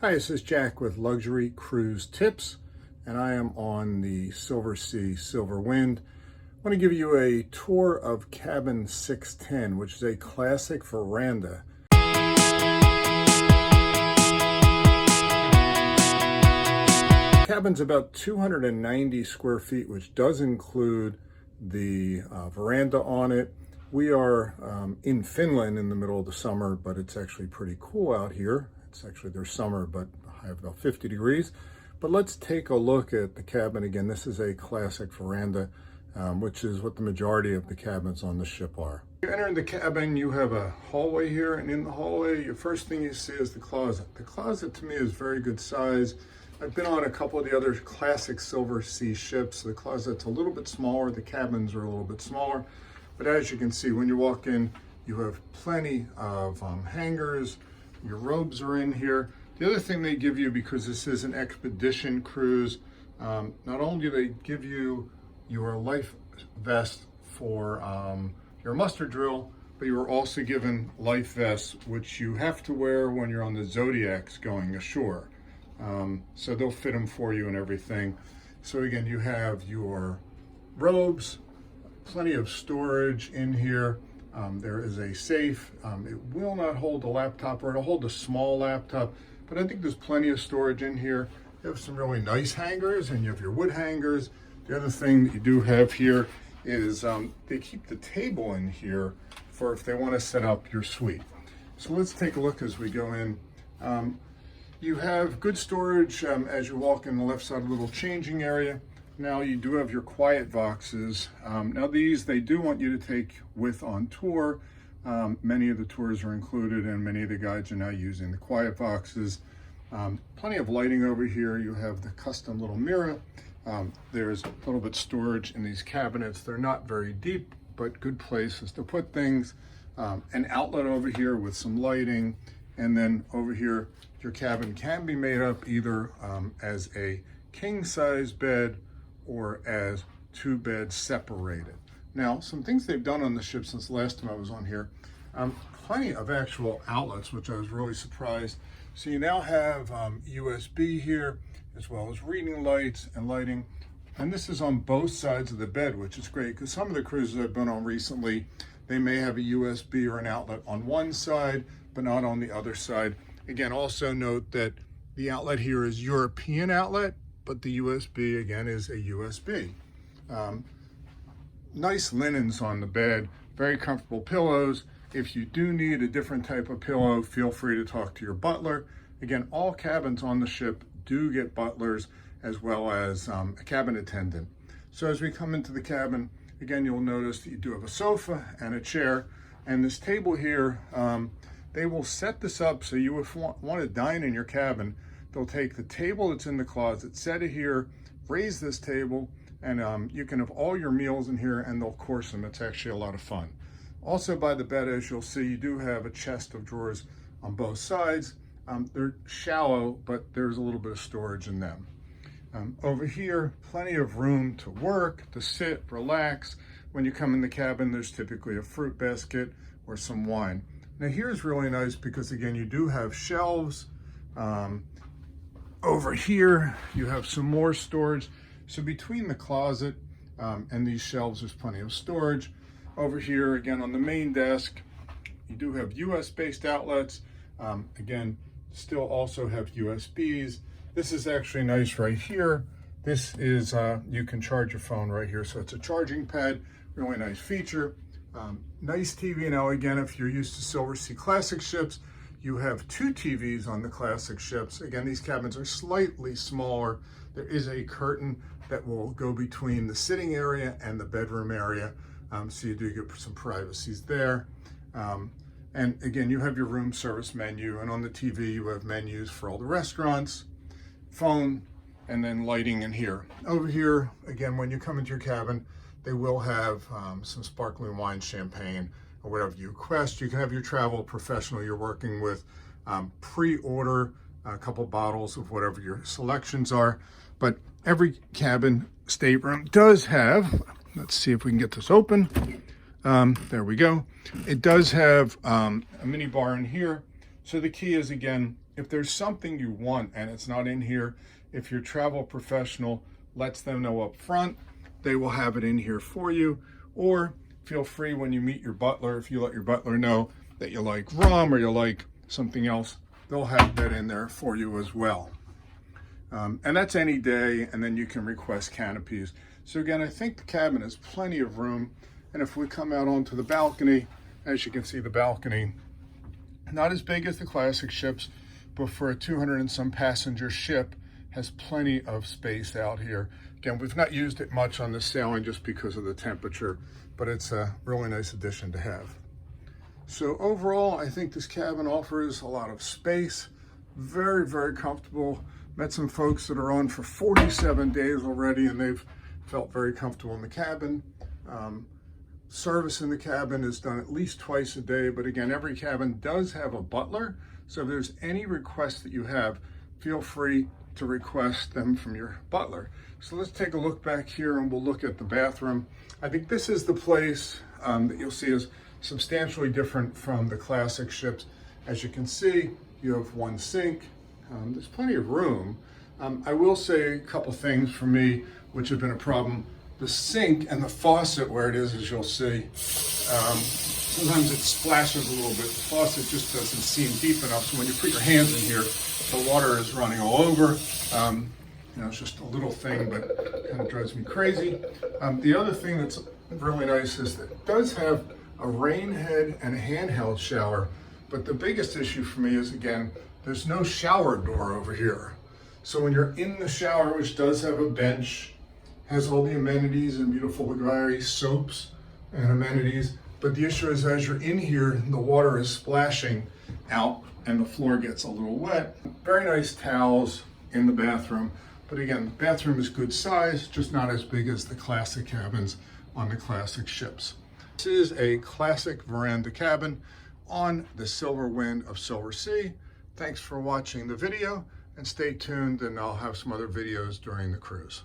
Hi, this is Jack with Luxury Cruise Tips, and I am on the Silver Sea Silver Wind. I want to give you a tour of cabin 610, which is a classic veranda. Cabin's about 290 square feet, which does include the veranda on it. We are in Finland in the middle of the summer, but it's actually pretty cool out here. It's actually their summer, but I have about 50 degrees. But let's take a look at the cabin again. This is a classic veranda, which is what the majority of the cabins on the ship are. You enter the cabin, you have a hallway here, and in the hallway, your first thing you see is the closet. The closet to me is very good size. I've been on a couple of the other classic Silver Sea ships. The closet's a little bit smaller, the cabins are a little bit smaller. But as you can see, when you walk in, you have plenty of hangers. Your robes are in here. The other thing they give you, because this is an expedition cruise, not only do they give you your life vest for your muster drill, but you are also given life vests, which you have to wear when you're on the Zodiacs going ashore. So they'll fit them for you and everything. So again, you have your robes, plenty of storage in here. There is a safe. It will not hold a laptop, or it'll hold a small laptop, but I think there's plenty of storage in here. You have some really nice hangers, and you have your wood hangers. The other thing that you do have here is they keep the table in here for if they want to set up your suite. So let's take a look as we go in. You have good storage as you walk in the left side, a little changing area. Now you do have your quiet boxes. Now these, they do want you to take with on tour. Many of the tours are included, and many of the guides are now using the quiet boxes. Plenty of lighting over here. You have the custom little mirror. There's a little bit storage in these cabinets. They're not very deep, but good places to put things. An outlet over here with some lighting. And then over here, your cabin can be made up either as a king size bed or as two beds separated. Now, some things they've done on the ship since the last time I was on here, plenty of actual outlets, which I was really surprised. So you now have USB here, as well as reading lights and lighting. And this is on both sides of the bed, which is great, because some of the cruises I've been on recently, they may have a USB or an outlet on one side, but not on the other side. Again, also note that the outlet here is European outlet, but the USB, again, is a USB. Nice linens on the bed, very comfortable pillows. If you do need a different type of pillow, feel free to talk to your butler. Again, all cabins on the ship do get butlers, as well as a cabin attendant. So as we come into the cabin, again, you'll notice that you do have a sofa and a chair, and this table here, they will set this up so you would want to dine in your cabin. They'll take the table that's in the closet, set it here, raise this table, and you can have all your meals in here, and they'll course them. It's actually a lot of fun. Also by the bed, as you'll see, you do have a chest of drawers on both sides. They're shallow, but there's a little bit of storage in them. Over here, plenty of room to work, to sit, relax. When you come in the cabin, there's typically a fruit basket or some wine. Now here's really nice because, again, you do have shelves. Over here, you have some more storage. So between the closet and these shelves, there's plenty of storage. Over here, again, on the main desk, you do have US-based outlets. Again, still also have USBs. This is actually nice right here. This is, you can charge your phone right here. So it's a charging pad, really nice feature. Nice TV. Now, again, if you're used to Silver Sea Classic ships, you have two TVs on the classic ships. Again, these cabins are slightly smaller. There is a curtain that will go between the sitting area and the bedroom area. So you do get some privacies there. And again, you have your room service menu, and on the TV, you have menus for all the restaurants, phone, and then lighting in here. Over here, again, when you come into your cabin, they will have some sparkling wine, champagne, or whatever you request. You can have your travel professional you're working with pre-order a couple bottles of whatever your selections are. But every cabin stateroom does have, let's see if we can get this open. There we go. It does have a mini bar in here. So the key is, again, If there's something you want and it's not in here, if your travel professional lets them know up front, they will have it in here for you. Or feel free when you meet your butler, if you let your butler know that you like rum or you like something else, they'll have that in there for you as well. And that's any day, and then you can request canopies. So again, I think the cabin has plenty of room. And if we come out onto the balcony, as you can see, the balcony, not as big as the classic ships, but for a 200 and some passenger ship, has plenty of space out here. Again, we've not used it much on this sailing just because of the temperature, but it's a really nice addition to have. So overall, I think this cabin offers a lot of space, very, very comfortable. Met some folks that are on for 47 days already, and they've felt very comfortable in the cabin. Service in the cabin is done at least twice a day, but again, every cabin does have a butler. So if there's any requests that you have, feel free to request them from your butler. So let's take a look back here and we'll look at the bathroom. I think this is the place that you'll see is substantially different from the classic ships. As you can see, you have one sink. There's plenty of room. I will say a couple things for me, which have been a problem. The sink and the faucet where it is, as you'll see, sometimes it splashes a little bit. The faucet just doesn't seem deep enough, so when you put your hands in here, the water is running all over. It's just a little thing, but kind of drives me crazy. The other thing that's really nice is that it does have a rain head and a handheld shower, but the biggest issue for me is, again, there's no shower door over here. So when you're in the shower, which does have a bench, has all the amenities and beautiful variety soaps and amenities, but the issue is as you're in here, the water is splashing out and the floor gets a little wet. Very nice towels in the bathroom, but again, the bathroom is good size, just not as big as the classic cabins on the classic ships. This is a classic veranda cabin on the Silver Wind of Silversea. Thanks for watching the video, and stay tuned, and I'll have some other videos during the cruise.